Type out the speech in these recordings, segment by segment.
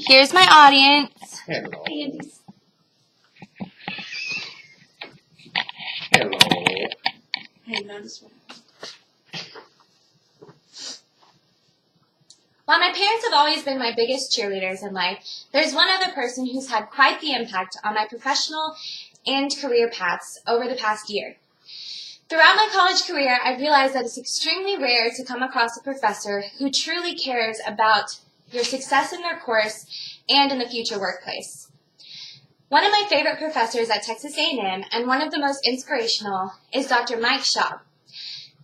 Here's my audience. Hello. Hello. While my parents have always been my biggest cheerleaders in life, there's one other person who's had quite the impact on my professional and career paths over the past year. Throughout my college career, I've realized that it's extremely rare to come across a professor who truly cares about your success in their course and in the future workplace. One of my favorite professors at Texas A&M and one of the most inspirational is Dr. Mike Schaub.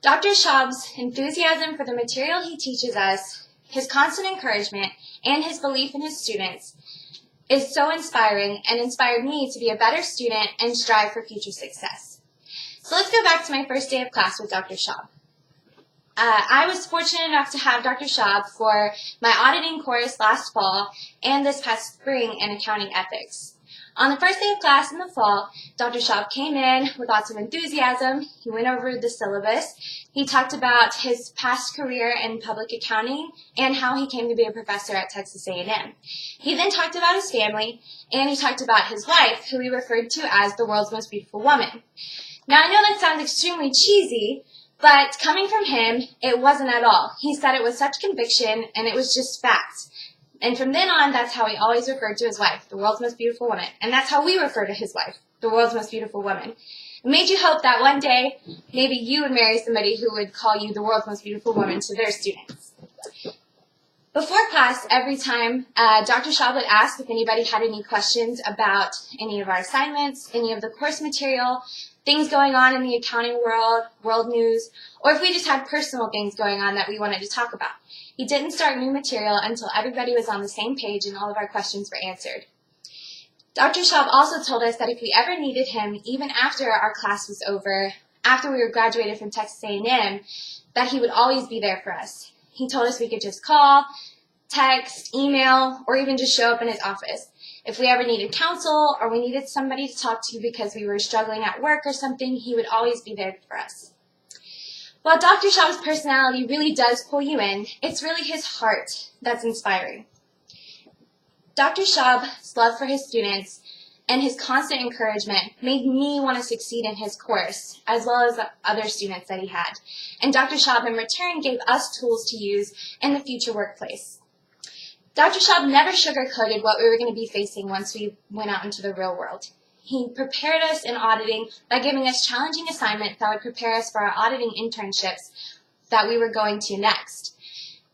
Dr. Schaub's enthusiasm for the material he teaches us, his constant encouragement, and his belief in his students is so inspiring and inspired me to be a better student and strive for future success. So let's go back to my first day of class with Dr. Schaub. I was fortunate enough to have Dr. Schaub for my auditing course last fall and this past spring in accounting ethics. On the first day of class in the fall, Dr. Schaub came in with lots of enthusiasm. He went over the syllabus. He talked about his past career in public accounting and how he came to be a professor at Texas A&M. He then talked about his family, and he talked about his wife, who he referred to as the world's most beautiful woman. Now, I know that sounds extremely cheesy, but coming from him, it wasn't at all. He said it with such conviction, and it was just fact. And from then on, that's how he always referred to his wife, the world's most beautiful woman. And that's how we refer to his wife, the world's most beautiful woman. It made you hope that one day, maybe you would marry somebody who would call you the world's most beautiful woman to their students. Before class, every time, Dr. Schaub would ask if anybody had any questions about any of our assignments, any of the course material, things going on in the accounting world, world news, or if we just had personal things going on that we wanted to talk about. He didn't start new material until everybody was on the same page and all of our questions were answered. Dr. Schaub also told us that if we ever needed him, even after our class was over, after we were graduated from Texas A&M, that he would always be there for us. He told us we could just call, text, email, or even just show up in his office. If we ever needed counsel or we needed somebody to talk to because we were struggling at work or something, he would always be there for us. While Dr. Schaub's personality really does pull you in, it's really his heart that's inspiring. Dr. Schaub's love for his students and his constant encouragement made me want to succeed in his course, as well as the other students that he had. And Dr. Schaub, in return, gave us tools to use in the future workplace. Dr. Schaub never sugarcoated what we were going to be facing once we went out into the real world. He prepared us in auditing by giving us challenging assignments that would prepare us for our auditing internships that we were going to next.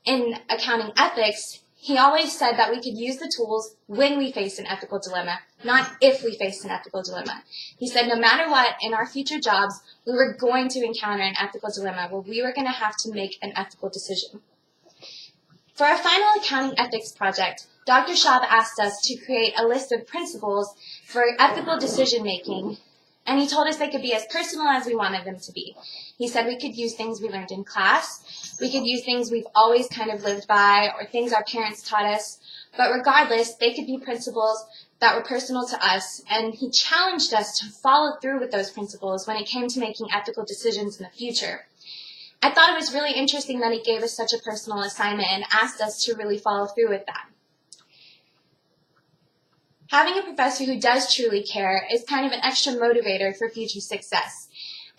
In accounting ethics, he always said that we could use the tools when we face an ethical dilemma, not if we face an ethical dilemma. He said no matter what, in our future jobs, we were going to encounter an ethical dilemma where we were going to have to make an ethical decision. For our final accounting ethics project, Dr. Schaub asked us to create a list of principles for ethical decision-making, and he told us they could be as personal as we wanted them to be. He said we could use things we learned in class, we could use things we've always kind of lived by, or things our parents taught us, but regardless, they could be principles that were personal to us, and he challenged us to follow through with those principles when it came to making ethical decisions in the future. I thought it was really interesting that he gave us such a personal assignment and asked us to really follow through with that. Having a professor who does truly care is kind of an extra motivator for future success.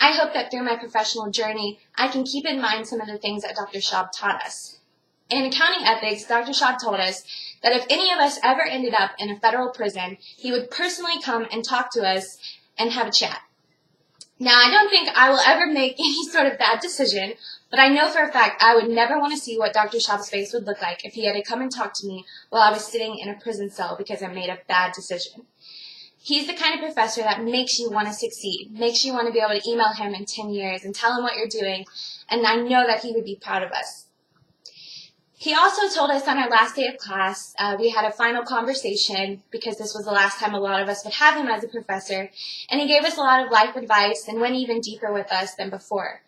I hope that through my professional journey, I can keep in mind some of the things that Dr. Schaub taught us. In accounting ethics, Dr. Schaub told us that if any of us ever ended up in a federal prison, he would personally come and talk to us and have a chat. Now, I don't think I will ever make any sort of bad decision, but I know for a fact I would never want to see what Dr. Schaub's face would look like if he had to come and talk to me while I was sitting in a prison cell because I made a bad decision. He's the kind of professor that makes you want to succeed, makes you want to be able to email him in 10 years and tell him what you're doing, and I know that he would be proud of us. He also told us on our last day of class, we had a final conversation because this was the last time a lot of us would have him as a professor, and he gave us a lot of life advice and went even deeper with us than before.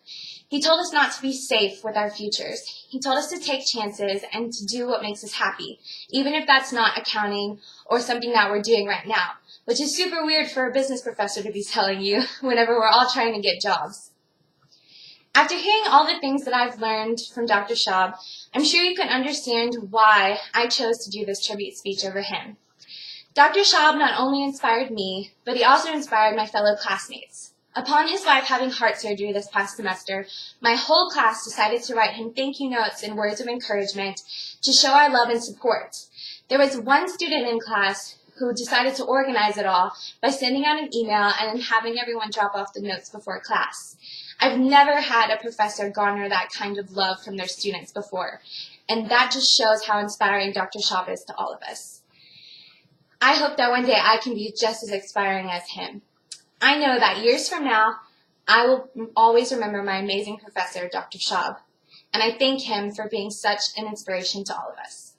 He told us not to be safe with our futures. He told us to take chances and to do what makes us happy, even if that's not accounting or something that we're doing right now, which is super weird for a business professor to be telling you whenever we're all trying to get jobs. After hearing all the things that I've learned from Dr. Schaub, I'm sure you can understand why I chose to do this tribute speech over him. Dr. Schaub not only inspired me, but he also inspired my fellow classmates. Upon his wife having heart surgery this past semester, my whole class decided to write him thank you notes and words of encouragement to show our love and support. There was one student in class who decided to organize it all by sending out an email and then having everyone drop off the notes before class. I've never had a professor garner that kind of love from their students before, and that just shows how inspiring Dr. Schaub is to all of us. I hope that one day I can be just as inspiring as him. I know that years from now, I will always remember my amazing professor, Dr. Schaub, and I thank him for being such an inspiration to all of us.